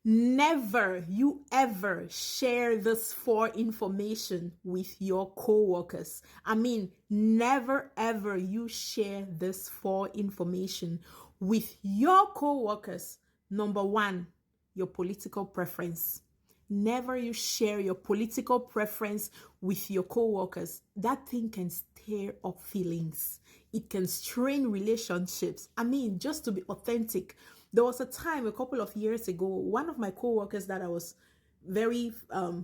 Never you ever share this for information with your coworkers. I mean, never ever you share this for information with your coworkers. Number one, your political preference. Never you share your political preference with your coworkers. That thing can stir up feelings. It can strain relationships. I mean, just to be authentic, there was a time a couple of years ago, one of my coworkers that I was very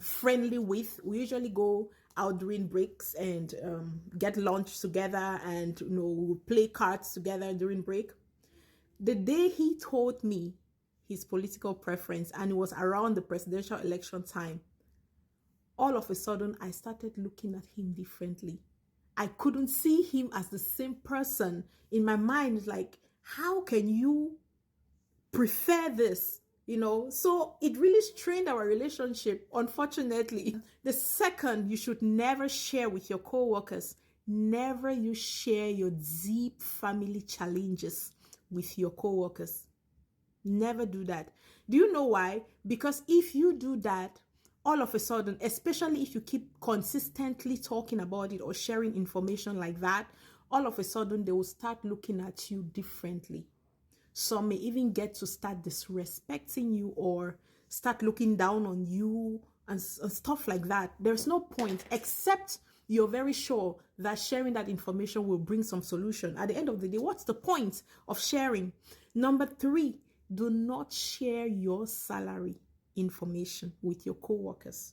friendly with, we usually go out during breaks and get lunch together and play cards together during break. The day he told me his political preference, and it was around the presidential election time, all of a sudden I started looking at him differently. I couldn't see him as the same person. In my mind, like, how can you prefer this? So it really strained our relationship, unfortunately. The second, you should never share with your coworkers. Never you share your deep family challenges with your coworkers. Never do that. Do you know why? Because if you do that, all of a sudden, especially if you keep consistently talking about it or sharing information like that, all of a sudden they will start looking at you differently. Some may even get to start disrespecting you or start looking down on you and stuff like that. There's no point, except you're very sure that sharing that information will bring some solution. At the end of the day, what's the point of sharing? Number three, do not share your salary information with your coworkers,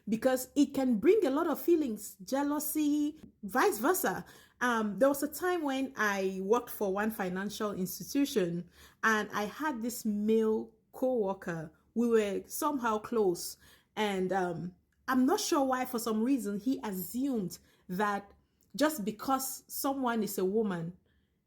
because it can bring a lot of feelings, jealousy, vice versa. There was a time when I worked for one financial institution and I had this male coworker. We were somehow close, and I'm not sure why, for some reason, he assumed that just because someone is a woman,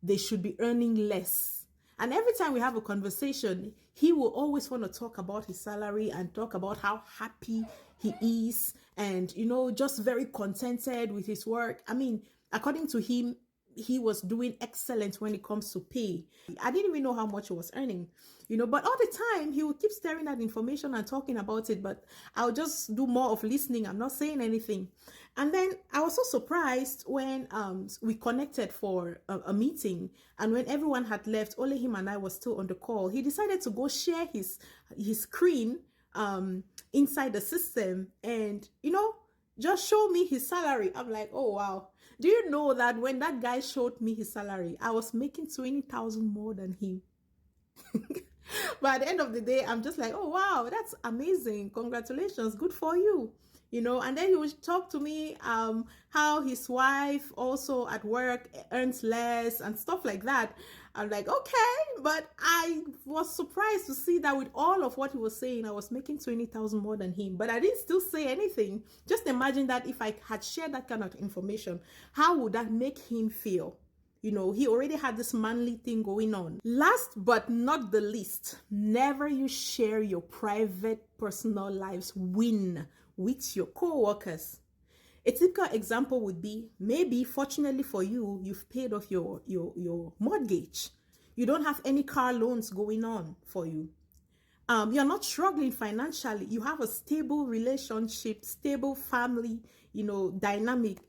they should be earning less. And every time we have a conversation, he will always want to talk about his salary and talk about how happy he is and, just very contented with his work. I mean, according to him, he was doing excellent when it comes to pay. I didn't even know how much he was earning, but all the time he would keep staring at information and talking about it, but I'll just do more of listening. I'm not saying anything. And then I was so surprised when we connected for a meeting, and when everyone had left, only him and I was still on the call. He decided to go share his screen inside the system and, just show me his salary. I'm like, oh, wow. Do you know that when that guy showed me his salary, I was making 20,000 more than him? But at the end of the day, I'm just like, oh, wow, that's amazing. Congratulations. Good for you. And then he would talk to me how his wife also at work earns less and stuff like that. I'm like, okay, but I was surprised to see that with all of what he was saying, I was making 20,000 more than him, but I didn't still say anything. Just imagine that if I had shared that kind of information, how would that make him feel? He already had this manly thing going on. Last but not the least, never you share your private personal lives win with your co-workers. A typical example would be, maybe fortunately for you, you've paid off your mortgage. You don't have any car loans going on for you. You're not struggling financially. You have a stable relationship, stable family, dynamic.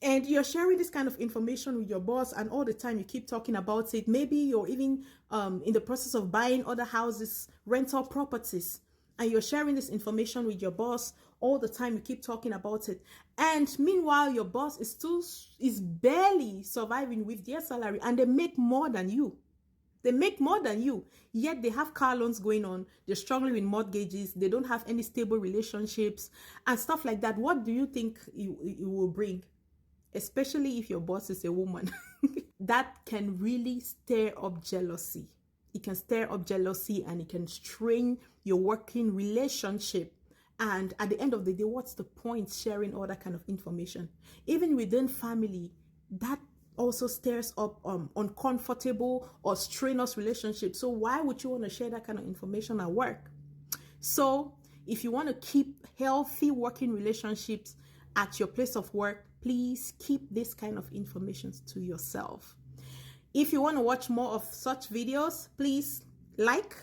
And you're sharing this kind of information with your boss, and all the time you keep talking about it. Maybe you're even in the process of buying other houses, rental properties, and you're sharing this information with your boss all the time. You keep talking about it. And meanwhile, your boss is barely surviving with their salary, and they make more than you. They make more than you, yet they have car loans going on. They're struggling with mortgages. They don't have any stable relationships and stuff like that. What do you think it will bring? Especially if your boss is a woman. That can really stir up jealousy. It can stir up jealousy and it can strain your working relationship. And at the end of the day, what's the point sharing all that kind of information? Even within family, that also stirs up uncomfortable or strenuous relationships. So why would you want to share that kind of information at work? So if you want to keep healthy working relationships at your place of work, please keep this kind of information to yourself. If you want to watch more of such videos, please like,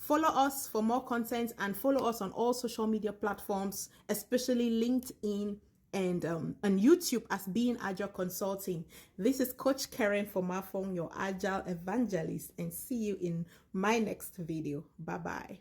Follow us for more content and follow us on all social media platforms, especially LinkedIn and on YouTube as Being Agile Consulting. This is Coach Karen Fomafung, your Agile Evangelist, and see you in my next video. Bye-bye.